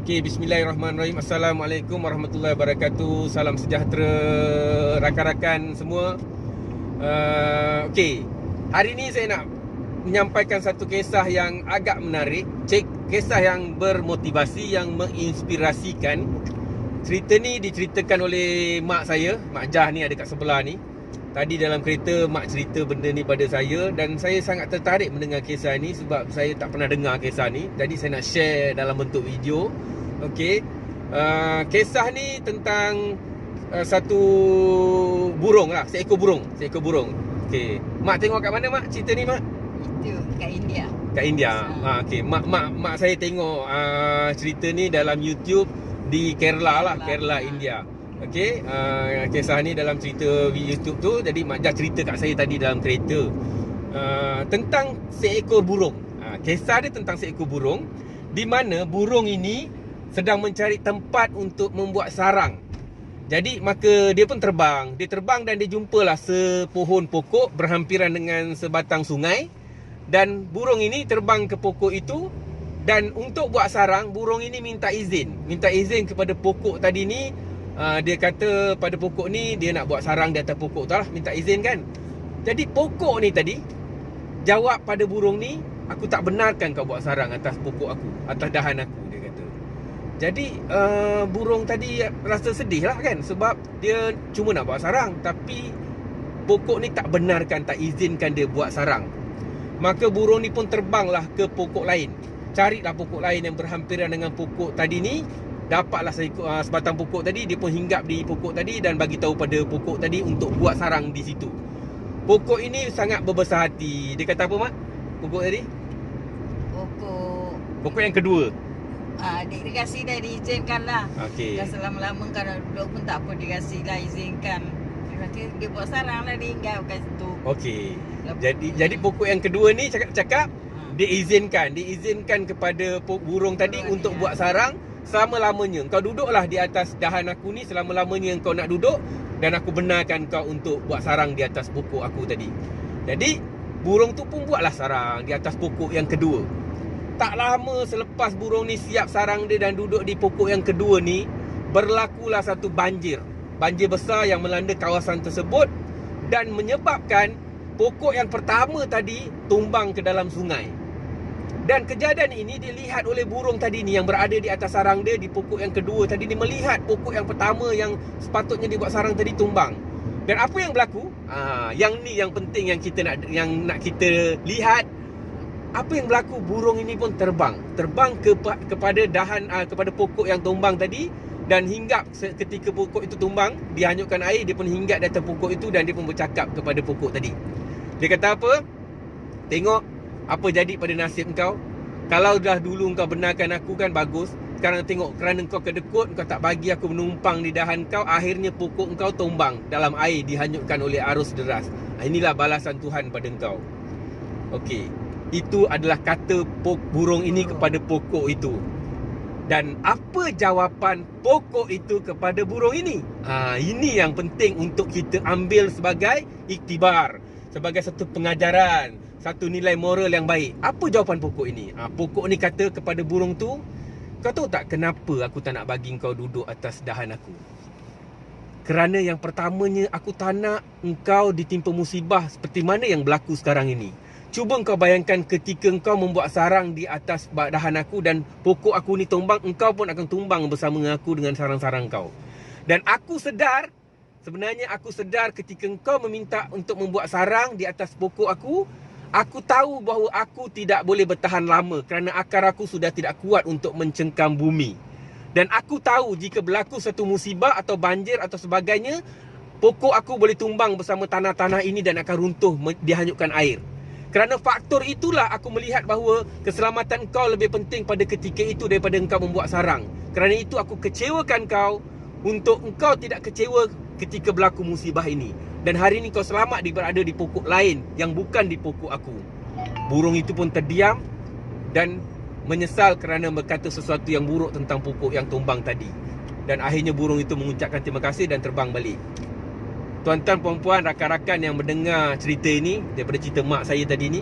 Okey, bismillahirrahmanirrahim. Assalamualaikum warahmatullahi wabarakatuh. Salam sejahtera rakan-rakan semua. Okey, hari ni saya nak menyampaikan satu kisah yang agak menarik. Kisah yang bermotivasi, yang menginspirasikan. Cerita ni diceritakan oleh mak saya, Mak Jah ni ada kat sebelah ni. Tadi dalam kereta mak cerita benda ni pada saya dan saya sangat tertarik mendengar kisah ni sebab saya tak pernah dengar kisah ni. Jadi saya nak share dalam bentuk video. Okey. Kisah ni tentang satu burung lah, seekor burung. Okey. Mak tengok kat mana mak cerita ni mak? Itu kat India. Kat India. Okey. Mak saya tengok cerita ni dalam YouTube di Kerala lah, Kerala India. Okey, kisah ni dalam cerita YouTube tu. Jadi Mak Jah cerita kat saya tadi dalam kereta tentang seekor burung. Kisah dia tentang seekor burung, di mana burung ini sedang mencari tempat untuk membuat sarang. Jadi maka dia pun terbang. Dia terbang dan dia jumpalah sepohon pokok berhampiran dengan sebatang sungai. Dan burung ini terbang ke pokok itu. Dan untuk buat sarang, burung ini minta izin kepada pokok tadi ni. Dia kata pada pokok ni dia nak buat sarang di atas pokok tu lah, minta izin kan. Jadi pokok ni tadi jawab pada burung ni, aku tak benarkan kau buat sarang atas pokok aku, atas dahan aku, dia kata. Jadi burung tadi rasa sedih lah kan, sebab dia cuma nak buat sarang, tapi pokok ni tak benarkan, tak izinkan dia buat sarang. Maka burung ni pun terbanglah ke pokok lain. Carilah pokok lain yang berhampiran dengan pokok tadi ni. Dapatlah sebatang pokok tadi. Dia pun hinggap di pokok tadi dan bagi tahu pada pokok tadi untuk buat sarang di situ. Pokok ini sangat berbesar hati. Dia kata apa mak? Pokok tadi? Pokok yang kedua. Dia kasih dah diizinkan lah. Okey. Dah selama-lama kalau duduk pun tak apa, dia kasih dah izinkan. Dia kata dia buat sarang lah, dia hinggap kat situ. Okey. Jadi pokok yang kedua ni cakap diizinkan kepada burung tadi untuk buat sarang selama-lamanya. Kau duduklah di atas dahan aku ni selama-lamanya yang kau nak duduk, dan aku benarkan kau untuk buat sarang di atas pokok aku tadi. Jadi burung tu pun buatlah sarang di atas pokok yang kedua. Tak lama selepas burung ni siap sarang dia dan duduk di pokok yang kedua ni, berlakulah satu banjir besar yang melanda kawasan tersebut dan menyebabkan pokok yang pertama tadi tumbang ke dalam sungai. Dan kejadian ini dilihat oleh burung tadi ni yang berada di atas sarang dia di pokok yang kedua tadi ni, melihat pokok yang pertama yang sepatutnya dibuat sarang tadi tumbang. Dan apa yang berlaku? Yang ni yang penting yang nak kita lihat. Apa yang berlaku? Burung ini pun terbang kepada dahan kepada pokok yang tumbang tadi, dan hinggap ketika pokok itu tumbang, dihanyutkan air, dia pun hinggap di atas pokok itu dan dia pun bercakap kepada pokok tadi. Dia kata apa? Tengok apa jadi pada nasib engkau. Kalau dah dulu engkau benarkan aku kan bagus. Sekarang tengok, kerana engkau kedekut, engkau tak bagi aku menumpang di dahan kau, akhirnya pokok engkau tumbang dalam air, dihanyutkan oleh arus deras. Inilah balasan Tuhan pada engkau. Okey, itu adalah kata burung ini kepada pokok itu. Dan apa jawapan pokok itu kepada burung ini? Ini yang penting untuk kita ambil sebagai iktibar, sebagai satu pengajaran, satu nilai moral yang baik. Apa jawapan pokok ini? Pokok ni kata kepada burung tu, kau tahu tak kenapa aku tak nak bagi kau duduk atas dahan aku? Kerana yang pertamanya, aku tak nak engkau ditimpa musibah seperti mana yang berlaku sekarang ini. Cuba engkau bayangkan ketika engkau membuat sarang di atas dahan aku dan pokok aku ni tumbang, engkau pun akan tumbang bersama dengan aku dengan sarang-sarang kau. Dan sebenarnya aku sedar ketika engkau meminta untuk membuat sarang di atas pokok aku tahu bahawa aku tidak boleh bertahan lama kerana akar aku sudah tidak kuat untuk mencengkam bumi. Dan aku tahu jika berlaku satu musibah atau banjir atau sebagainya, pokok aku boleh tumbang bersama tanah-tanah ini dan akan runtuh, dihanyutkan air. Kerana faktor itulah aku melihat bahawa keselamatan kau lebih penting pada ketika itu daripada engkau membuat sarang. Kerana itu aku kecewakan kau untuk engkau tidak kecewa ketika berlaku musibah ini. Dan hari ini kau selamat berada di pokok lain yang bukan di pokok aku. Burung itu pun terdiam dan menyesal kerana berkata sesuatu yang buruk tentang pokok yang tumbang tadi. Dan akhirnya burung itu mengucapkan terima kasih dan terbang balik. Tuan-tuan, puan-puan, rakan-rakan yang mendengar cerita ini daripada cerita mak saya tadi ni,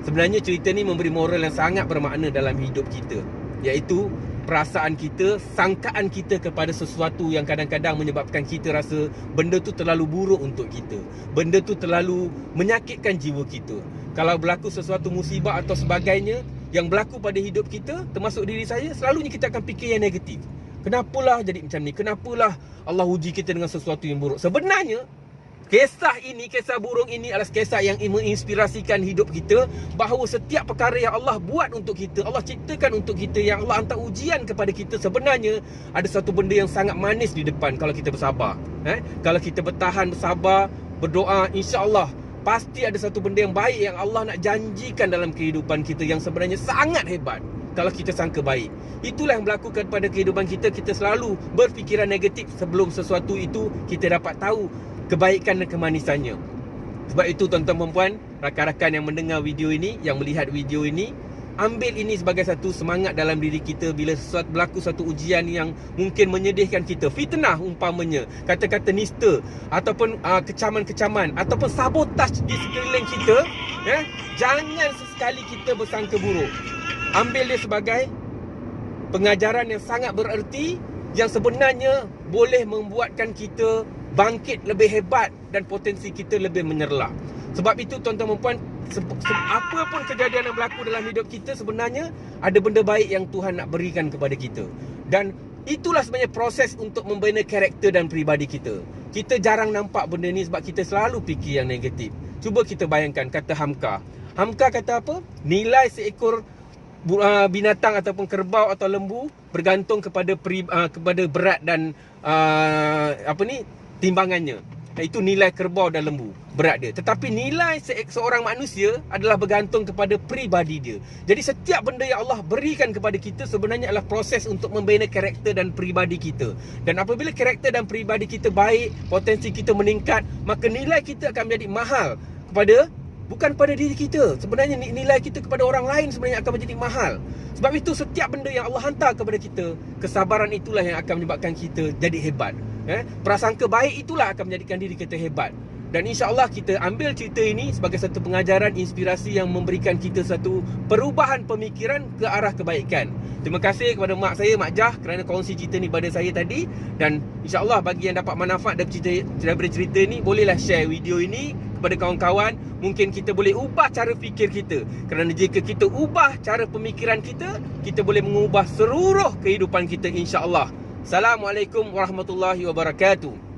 sebenarnya cerita ni memberi moral yang sangat bermakna dalam hidup kita, iaitu perasaan kita, sangkaan kita kepada sesuatu yang kadang-kadang menyebabkan kita rasa benda tu terlalu buruk untuk kita, benda tu terlalu menyakitkan jiwa kita. Kalau berlaku sesuatu musibah atau sebagainya yang berlaku pada hidup kita, termasuk diri saya, selalunya kita akan fikir yang negatif. Kenapalah jadi macam ni, kenapalah Allah uji kita dengan sesuatu yang buruk. Sebenarnya kisah ini, kisah burung ini adalah kisah yang menginspirasikan hidup kita, bahawa setiap perkara yang Allah buat untuk kita, Allah ciptakan untuk kita, yang Allah hantar ujian kepada kita, sebenarnya ada satu benda yang sangat manis di depan kalau kita bersabar. Kalau kita bertahan, bersabar, berdoa, insya-Allah pasti ada satu benda yang baik yang Allah nak janjikan dalam kehidupan kita, yang sebenarnya sangat hebat kalau kita sangka baik. Itulah yang berlaku pada kehidupan kita. Kita selalu berfikiran negatif sebelum sesuatu itu kita dapat tahu kebaikan dan kemanisannya. Sebab itu tuan-tuan dan puan, rakan-rakan yang mendengar video ini, yang melihat video ini, ambil ini sebagai satu semangat dalam diri kita bila berlaku satu ujian yang mungkin menyedihkan kita, fitnah umpamanya, kata-kata nista, ataupun kecaman-kecaman, ataupun sabotaj di sekeliling kita, jangan sesekali kita bersangka buruk. Ambil dia sebagai pengajaran yang sangat bererti, yang sebenarnya boleh membuatkan kita bangkit lebih hebat dan potensi kita lebih menyerlah. Sebab itu tuan-tuan dan puan, apa pun kejadian yang berlaku dalam hidup kita, sebenarnya ada benda baik yang Tuhan nak berikan kepada kita. Dan itulah sebenarnya proses untuk membina karakter dan peribadi kita. Kita jarang nampak benda ni sebab kita selalu fikir yang negatif. Cuba kita bayangkan kata Hamka. Hamka kata apa? Nilai seekor binatang ataupun kerbau atau lembu bergantung kepada berat dan timbangannya. Itu nilai kerbau dan lembu, berat dia. Tetapi nilai seorang manusia adalah bergantung kepada peribadi dia. Jadi setiap benda yang Allah berikan kepada kita sebenarnya adalah proses untuk membina karakter dan peribadi kita. Dan apabila karakter dan peribadi kita baik, potensi kita meningkat, maka nilai kita akan menjadi mahal bukan pada diri kita. Sebenarnya nilai kita kepada orang lain sebenarnya akan menjadi mahal. Sebab itu setiap benda yang Allah hantar kepada kita, kesabaran itulah yang akan menyebabkan kita jadi hebat. Prasangka baik itulah akan menjadikan diri kita hebat. Dan insya-Allah kita ambil cerita ini sebagai satu pengajaran, inspirasi yang memberikan kita satu perubahan pemikiran ke arah kebaikan. Terima kasih kepada mak saya, Mak Jah, kerana kongsi cerita ni pada saya tadi. Dan insya-Allah bagi yang dapat manfaat daripada cerita ni, bolehlah share video ini kepada kawan-kawan. Mungkin kita boleh ubah cara fikir kita. Kerana jika kita ubah cara pemikiran kita, kita boleh mengubah seluruh kehidupan kita, insya-Allah. Assalamualaikum warahmatullahi wabarakatuh.